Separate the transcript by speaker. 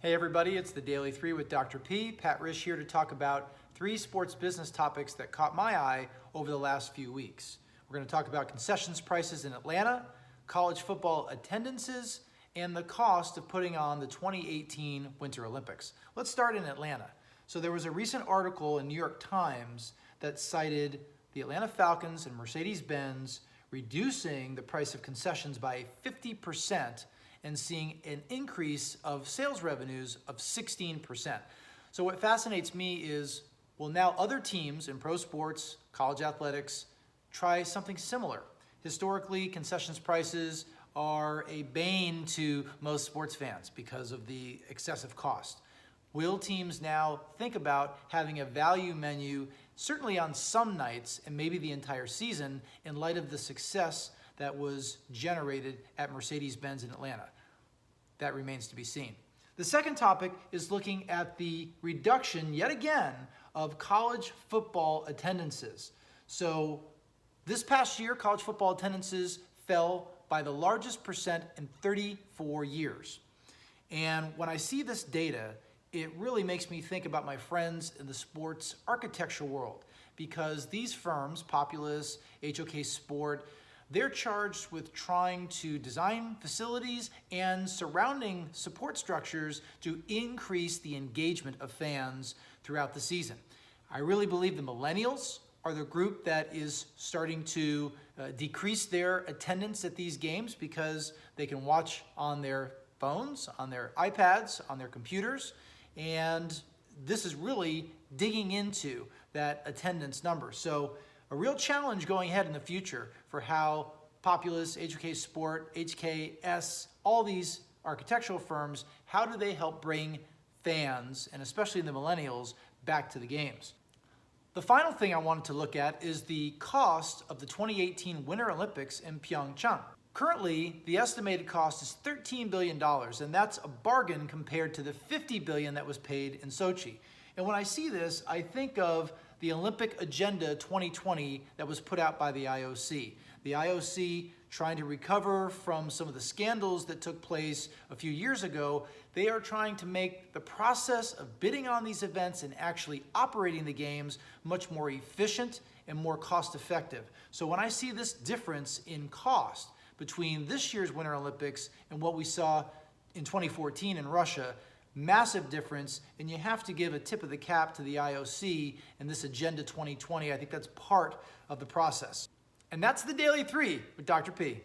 Speaker 1: Hey everybody, it's the Daily 3 with Dr. P. Pat Risch here to talk about 3 sports business topics that caught my eye over the last few weeks. We're going to talk about concessions prices in Atlanta, college football attendances, and the cost of putting on the 2018 Winter Olympics. Let's start in Atlanta. So there was a recent article in New York Times that cited the Atlanta Falcons and Mercedes-Benz reducing the price of concessions by 50% and seeing an increase of sales revenues of 16%. So what fascinates me is, will now other teams in pro sports, college athletics, try something similar? Historically, concessions prices are a bane to most sports fans because of the excessive cost. Will teams now think about having a value menu, certainly on some nights and maybe the entire season, in light of the success that was generated at Mercedes-Benz in Atlanta? That remains to be seen. The second topic is looking at the reduction, yet again, of college football attendances. So this past year, college football attendances fell by the largest percent in 34 years. And when I see this data, it really makes me think about my friends in the sports architecture world, because these firms, Populous, HOK Sport, they're charged with trying to design facilities and surrounding support structures to increase the engagement of fans throughout the season. I really believe the millennials are the group that is starting to decrease their attendance at these games because they can watch on their phones, on their iPads, on their computers, and this is really digging into that attendance number. So a real challenge going ahead in the future for how Populous, HOK Sport, HKS, all these architectural firms, how do they help bring fans, and especially the millennials, back to the games? The final thing I wanted to look at is the cost of the 2018 Winter Olympics in Pyeongchang. Currently, the estimated cost is $13 billion, and that's a bargain compared to the $50 billion that was paid in Sochi. And when I see this, I think of the Olympic Agenda 2020 that was put out by the IOC. The IOC, trying to recover from some of the scandals that took place a few years ago, they are trying to make the process of bidding on these events and actually operating the games much more efficient and more cost effective. So when I see this difference in cost between this year's Winter Olympics and what we saw in 2014 in Russia, massive difference, and you have to give a tip of the cap to the IOC and this Agenda 2020. I think that's part of the process. And that's the Daily 3 with Dr. P.